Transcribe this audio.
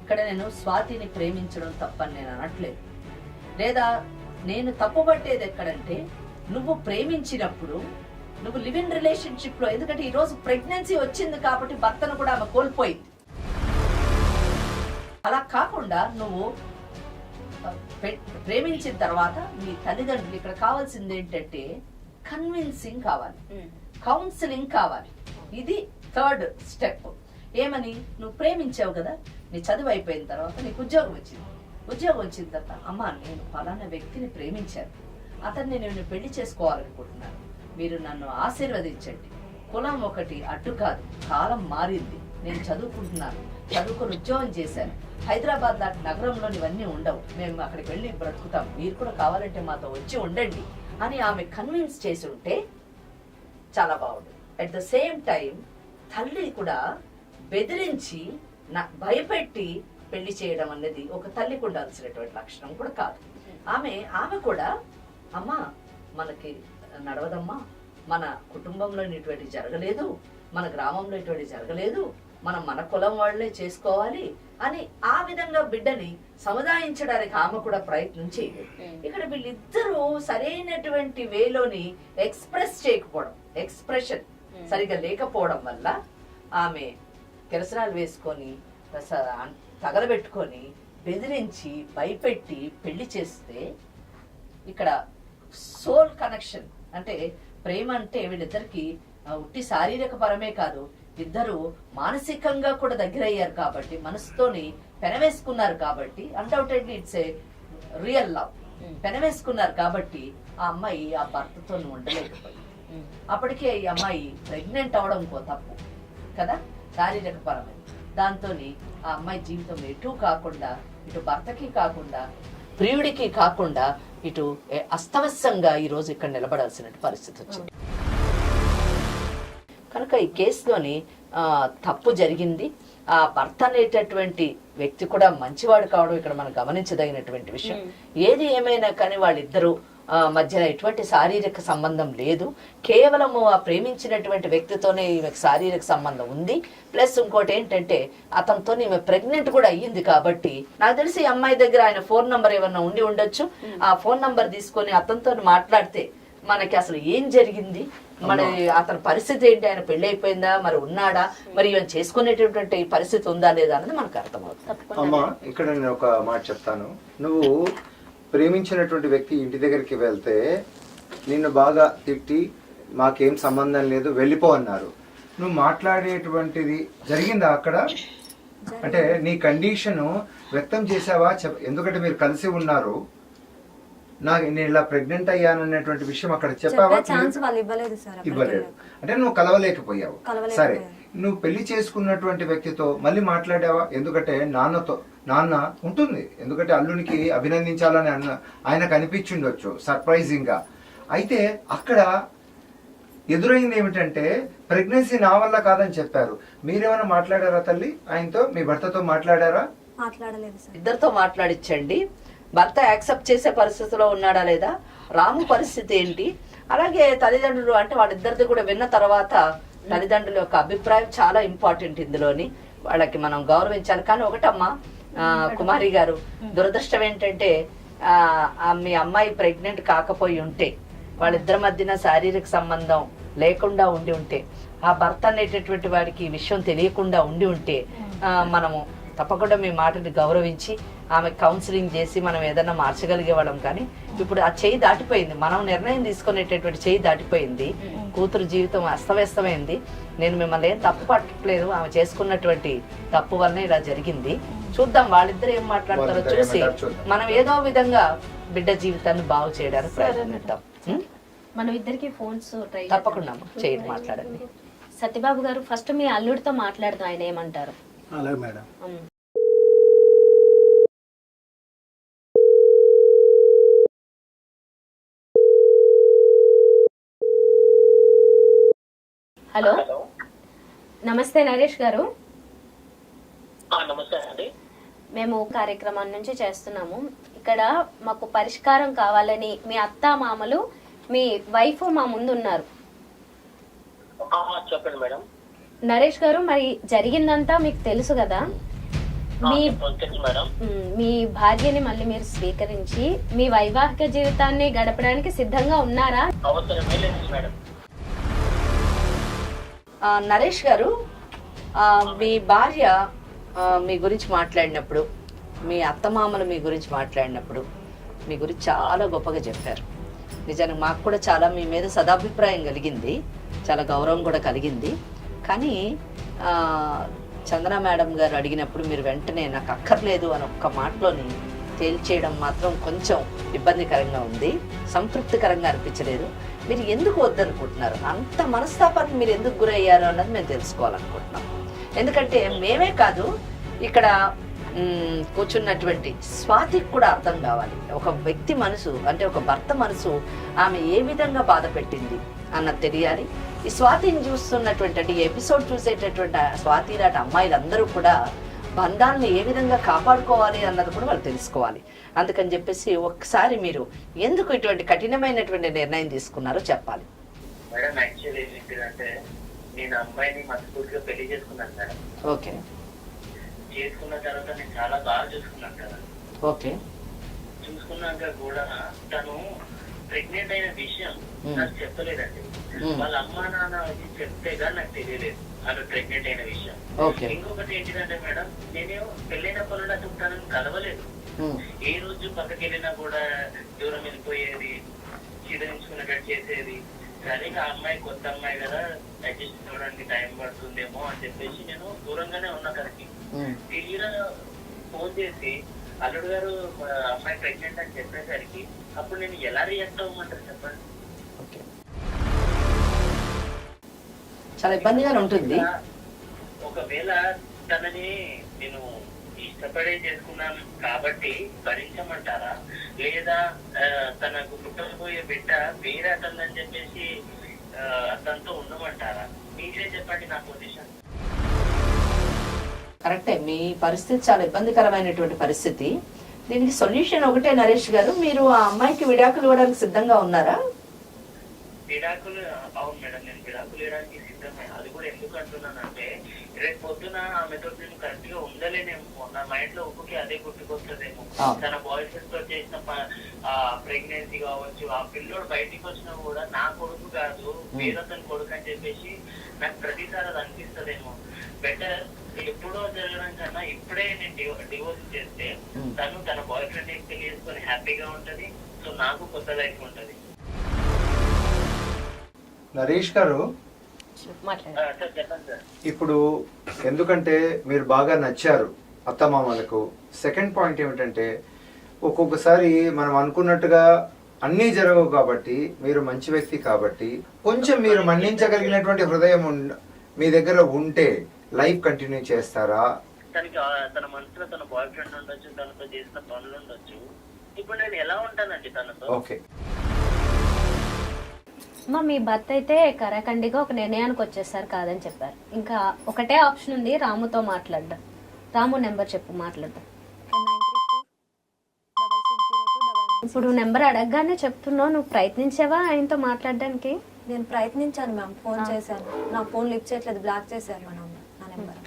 ఇక్కడ నేను స్వాతిని ప్రేమించడం తప్పని నేను అనట్లేదు. లేదా నేను తప్పుపట్టేది ఎక్కడంటే, నువ్వు ప్రేమించినప్పుడు నువ్వు లివ్ ఇన్ రిలేషన్షిప్ లో, ఎందుకంటే ఈ రోజు ప్రెగ్నెన్సీ వచ్చింది కాబట్టి భర్తను కూడా ఆమె కోల్పోయింది. అలా కాకుండా నువ్వు ప్రేమించిన తర్వాత మీ తల్లిదండ్రులు, ఇక్కడ కావాల్సింది ఏంటంటే కన్విన్సింగ్ కావాలి, కౌన్సిలింగ్ కావాలి. ఇది థర్డ్ స్టెప్. ఏమని, నువ్వు ప్రేమించావు కదా, నీ చదువు అయిపోయిన తర్వాత నీకు ఉద్యోగం వచ్చింది. ఉద్యోగం వచ్చిన తర్వాత, అమ్మా నేను ఫలానా వ్యక్తిని ప్రేమించాను, అతన్ని నేను పెళ్లి చేసుకోవాలనుకుంటున్నాను, మీరు నన్ను ఆశీర్వదించండి. కులం ఒకటి అడ్డు కాదు, కాలం మారింది, నేను చదువుకుంటున్నాను, చదువుకుని ఉద్యోగం చేశాను, హైదరాబాద్ లాంటి నగరంలో ఇవన్నీ ఉండవు, మేము అక్కడికి వెళ్ళి బ్రతుకుతాం, మీరు కూడా కావాలంటే మాతో వచ్చి ఉండండి అని ఆమె కన్విన్స్ చేసి ఉంటే చాలా బాగుంది. అట్ ద సేమ్ టైం తల్లి కూడా బెదిరించి భయపెట్టి పెళ్లి చేయడం అనేది ఒక తల్లికి ఉండాల్సినటువంటి లక్షణం కూడా కాదు. ఆమె కూడా అమ్మా మనకి నడవదమ్మా, మన కుటుంబంలో ఇటువంటి జరగలేదు, మన గ్రామంలో ఇటువంటి జరగలేదు, మనం మన కులం వాళ్లే చేసుకోవాలి అని ఆ విధంగా బిడ్డని సముదాయించడానికి ఆమె కూడా ప్రయత్నం చేయలేదు. ఇక్కడ వీళ్ళిద్దరూ సరైనటువంటి వేలోని ఎక్స్ప్రెస్ చేయకపోవడం, ఎక్స్ప్రెషన్ సరిగా లేకపోవడం వల్ల ఆమె కిరసనాలు వేసుకొని తగలబెట్టుకొని బెదిరించి భయపెట్టి పెళ్లి చేస్తే, ఇక్కడ సోల్ కనెక్షన్ అంటే ప్రేమ అంటే వీళ్ళిద్దరికి ఉట్టి శారీరక పరమే కాదు, ఇద్దరు మానసికంగా కూడా దగ్గర అయ్యారు కాబట్టి, మనసుతోని పెనవేసుకున్నారు కాబట్టి, undoubtedly it's a real love. పెనవేసుకున్నారు కాబట్టి ఆ అమ్మాయి ఆ భర్తతో ఉండలేకపోయింది. అప్పటికే ఈ అమ్మాయి ప్రెగ్నెంట్ అవడం తప్పు కదా, శారీరక పరమైన. దాంతో ఆ అమ్మాయి జీవితం ఎటు కాకుండా, ఇటు భర్తకి కాకుండా, ప్రియుడికి కాకుండా, ఇటు అస్తవ్యస్తంగా ఈ రోజు ఇక్కడ నిలబడాల్సిన పరిస్థితి వచ్చింది. కనుక ఈ కేసులోని తప్పు జరిగింది. ఆ భర్త అనేటటువంటి వ్యక్తి కూడా మంచివాడు కావడం ఇక్కడ మనం గమనించదగినటువంటి విషయం. ఏది ఏమైనా కానీ వాళ్ళిద్దరూ మధ్యన ఎటువంటి శారీరక సంబంధం లేదు, కేవలము ఆ ప్రేమించినటువంటి వ్యక్తితోనే ఈమెకు శారీరక సంబంధం ఉంది. ప్లస్ ఇంకోటి ఏంటంటే అతనితో ఈమె ప్రెగ్నెంట్ కూడా అయ్యింది కాబట్టి, నాకు తెలిసి ఈ అమ్మాయి దగ్గర ఆయన ఫోన్ నంబర్ ఏమన్నా ఉండి ఉండొచ్చు. ఆ ఫోన్ నంబర్ తీసుకొని అతనితో మాట్లాడితే మనకి అసలు ఏం జరిగింది, మన అతని పరిస్థితి ఏంటి, ఆయన పెళ్లి అయిపోయిందా, మరి ఉన్నాడా, మరి ఈవెన్ చేసుకునేటటువంటి పరిస్థితి ఉందా లేదా అనేది మనకు అర్థమవుతుంది. అమ్మా ఇక్కడ నేను ఒక మాట చెప్తాను. నువ్వు ప్రేమించినటువంటి వ్యక్తి ఇంటి దగ్గరికి వెళ్తే నిన్ను బాగా తిట్టి మాకేం సంబంధం లేదు వెళ్ళిపో అన్నారు. నువ్వు మాట్లాడేటువంటిది జరిగిందా అక్కడ? అంటే నీ కండిషను వ్యక్తం చేసావా? ఎందుకంటే మీరు కలిసి ఉన్నారు, నేను ఇలా ప్రెగ్నెంట్ అయ్యాను అనేటువంటి విషయం అక్కడ చెప్పావా? ఇవ్వలేదు అంటే నువ్వు కలవలేకపోయావు. సరే, నువ్వు పెళ్లి చేసుకున్నటువంటి వ్యక్తితో మళ్ళీ మాట్లాడావా? ఎందుకంటే నాన్న ఉంటుంది, ఎందుకంటే అల్లునికి అభినందించాలని ఆయనకు అనిపించిండొచ్చు సర్ప్రైజింగ్ గా. అయితే అక్కడ ఎదురైంది ఏమిటంటే ప్రెగ్నెన్సీ నా వల్ల కాదని చెప్పారు. మీరేమైనా మాట్లాడారా తల్లి ఆయనతో? మీ భర్తతో మాట్లాడారా? మాట్లాడలేదు. ఇద్దరితో మాట్లాడించండి. భర్త యాక్సెప్ట్ చేసే పరిస్థితిలో ఉన్నాడా లేదా, రాము పరిస్థితి ఏంటి, అలాగే తల్లిదండ్రులు అంటే వాళ్ళిద్దరిది కూడా విన్న తర్వాత తల్లిదండ్రుల యొక్క అభిప్రాయం చాలా ఇంపార్టెంట్ ఇందులోని, వాళ్ళకి మనం గౌరవించాలి. కానీ ఒకటమ్మా కుమారి గారు, దురదృష్టం ఏంటంటే మీ అమ్మాయి ప్రెగ్నెంట్ కాకపోయి ఉంటే, వాళ్ళిద్దరి మధ్యన శారీరక సంబంధం లేకుండా ఉండి ఉంటే, ఆ భర్త అనేటటువంటి వాడికి ఈ విషయం తెలియకుండా ఉండి ఉంటే, మనము తప్పకుండా మీ మాటని గౌరవించి ఆమె కౌన్సిలింగ్ చేసి మనం ఏదైనా మార్చగలిగే వాళ్ళం. కానీ ఇప్పుడు ఆ చేయి దాటిపోయింది, మనం నిర్ణయం తీసుకునేటటువంటి చేయి దాటిపోయింది, కూతురు జీవితం అస్తవ్యస్తమైంది. నేను మిమ్మల్ని ఏం తప్పు పట్టట్లేదు, ఆమె చేసుకున్నటువంటి తప్పు వల్లనే ఇలా జరిగింది. చూద్దాం వాళ్ళిద్దరు ఏం మాట్లాడతారో చూసి మనం ఏదో విధంగా బిడ్డ జీవితాన్ని బాగు చేయడానికి ప్రయత్నిద్దాం. మనం ఇద్దరికి ఫోన్స్ తప్పకుండా చేయండి, మాట్లాడండి. సత్యబాబు గారు, ఫస్ట్ మీ అల్లుడితో మాట్లాడదాం, ఆయన ఏమంటారు? అలాగే మేడం. హలో, నమస్తే నరేష్ గారు. నమస్తే అండి. మేము కార్యక్రమం నుంచి చేస్తున్నాము. ఇక్కడ మాకు పరిష్కారం కావాలని మీ అత్త మామలు మీ వైఫ్ మా ముందు ఉన్నారు. చెప్పండి మేడం. నరేష్ గారు, మరి జరిగిందంతా మీకు తెలుసు కదా, మీ తెలుసు మేడం. మీ భార్యని మళ్ళీ మీరు స్వీకరించి మీ వైవాహిక జీవితాన్ని గడపడానికి సిద్ధంగా ఉన్నారా? అవసరమే లేదు మేడం. నరేష్ గారు, మీ భార్య మీ గురించి మాట్లాడినప్పుడు, మీ అత్తమామలు మీ గురించి మాట్లాడినప్పుడు మీ గురించి చాలా గొప్పగా చెప్పారు. నిజానికి మాకు కూడా చాలా మీ మీద సదాభిప్రాయం కలిగింది, చాలా గౌరవం కూడా కలిగింది. కానీ చందన మేడం గారు అడిగినప్పుడు మీరు వెంటనే నాకు అక్కర్లేదు అని ఒక్క మాటలోని తేల్చేయడం మాత్రం కొంచెం ఇబ్బందికరంగా ఉంది, సంతృప్తికరంగా అనిపించలేదు. మీరు ఎందుకు వద్దనుకుంటున్నారు? అంత మనస్తాపానికి మీరు ఎందుకు గురయ్యారు అన్నది మేము తెలుసుకోవాలనుకుంటున్నాం. ఎందుకంటే మేమే కాదు, ఇక్కడ కూర్చున్నటువంటి స్వాతికి కూడా అర్థం కావాలి. ఒక వ్యక్తి మనసు అంటే ఒక భర్త మనసు ఆమె ఏ విధంగా బాధ పెట్టింది అన్నది తెలియాలి. ఈ స్వాతిని చూస్తున్నటువంటి అంటే ఈ ఎపిసోడ్ చూసేటటువంటి స్వాతి లాంటి అమ్మాయిలందరూ కూడా బంధాలను ఏ విధంగా కాపాడుకోవాలి అన్నది కూడా వాళ్ళు తెలుసుకోవాలి. అందుకని చెప్పేసి ఒకసారి మీరు ఎందుకు ఇటువంటి కఠినమైనటువంటి నిర్ణయం తీసుకున్నారో చెప్పాలి. మేడం యాక్చువల్లీ ఏంటంటే నేను అమ్మాయిని మనస్ఫూర్తిగా పెళ్లి చేసుకున్నాను మేడం. ఓకే. చేసుకున్న తర్వాత నేను చాలా బాగా చూసుకున్నాను కదా. ఓకే. చూసుకున్నాక కూడా తను ప్రెగ్నెంట్ అయిన విషయం నాకు చెప్పలేదండి. వాళ్ళ అమ్మా నాన్న చెప్తే కానీ నాకు తెలియలేదు ఆమె ప్రెగ్నెంట్ అయిన విషయం. ఇంకొకటి ఏంటిదంటే మేడం, నేను పెళ్ళైనప్పుడు నా చుట్టాలను కలవలేదు. ఏ రోజు పక్కకి వెళ్ళినా కూడా దూరం వెళ్ళిపోయేది, చీదరించుకున్నట్టు చేసేది. సరే ఆ అమ్మాయి కొత్త అమ్మాయి కదా, అడ్జస్ట్ అవ్వడానికి టైం పడుతుందేమో అని చెప్పేసి నేను దూరంగానే ఉన్నా కరెక్ట్. తీరా ఫోన్ చేసి అల్లుడు గారు అమ్మాయి ప్రెగ్నెంట్ అని చెప్పేసరికి అప్పుడు నేను ఎలా రియాక్ట్ అవ్వమంటారు చెప్పండి? చాలా ఇబ్బందిగా ఉంటుంది. ఒకవేళ తనని నేను ఇష్టపడే చేసుకున్నాను కాబట్టి భరించమంటారా, లేదా తనకు పుట్టబోయే బిడ్డ వేరే అతని చెప్పేసి అతనితో ఉండమంటారా? మీరే చెప్పండి నా పొజిషన్. కరెక్టే, మీ పరిస్థితి చాలా ఇబ్బందికరమైనటువంటి పరిస్థితి. దీనికి సొల్యూషన్ ఒకటే నరేష్ గారు, మీరు ఆ అమ్మాయికి విడాకులు ఇవ్వడానికి సిద్ధంగా ఉన్నారా? విడాకులు, అవును మేడం, నేను విడాకులు ఇవ్వడానికి సిద్ధమే. అది కూడా ఎందుకు అంటున్నానంటే రేపు పొద్దున ఆమెతో నేను కరెక్ట్ గా ఉండలేనేమో, నా మైండ్ లో ఒక్కొక్క అదే గుర్తుకొస్తుందేమో. తన బాయ్ ఫ్రెండ్ తో చేసిన ప్రెగ్నెన్సీ కావచ్చు, ఆ పిల్లోడు బయటికి వచ్చినా కూడా నా కొడుకు కాదు వేరతని కొడుకు అని చెప్పేసి నాకు ప్రతిసారి అది అనిపిస్తుందేమో. బెటర్ ఎప్పుడో జరగడం కన్నా ఇప్పుడే నేను డివోర్స్ చేస్తే తను తన బాయ్ ఫ్రెండ్ పెళ్లి చేసుకొని హ్యాపీగా ఉంటది. సో నాకు కొత్త లైఫ్ ఉంటది. నరేష్ గారు, ఇప్పుడు ఎందుకంటే మీరు బాగా నచ్చారు అత్తమామలకు. సెకండ్ పాయింట్ ఏమిటంటే ఒక్కొక్కసారి మనం అనుకున్నట్టుగా అన్నీ జరగవు కాబట్టి, మీరు మంచి వ్యక్తి కాబట్టి కొంచెం మీరు మన్నించగలిగినటువంటి హృదయం మీ దగ్గర ఉంటే లైఫ్ కంటిన్యూ చేస్తారా? తనకి తన మనసులో తన బాయ్ ఫ్రెండ్ ఉండొచ్చు, తనతో చేసిన పనులు ఉండొచ్చు. ఇప్పుడు నేను ఎలా ఉంటానండి తనతో? ఓకే. మీ భర్త అయితే కరాఖండిగా ఒక నిర్ణయానికి వచ్చేసారు, కాదని చెప్పారు. ఇంకా ఒకటే ఆప్షన్ ఉంది, రాముతో మాట్లాడడం. రాము నెంబర్ చెప్పు, మాట్లాడదాం. ఇప్పుడు నెంబర్ అడగగానే చెప్తున్నావు, నువ్వు ప్రయత్నించావా ఆయనతో మాట్లాడడానికి? నేను ప్రయత్నించాను మ్యామ్, ఫోన్ చేశాను, నా ఫోన్ లిఫ్ట్ చేయట్లేదు, బ్లాక్ చేశారు మా నెంబర్.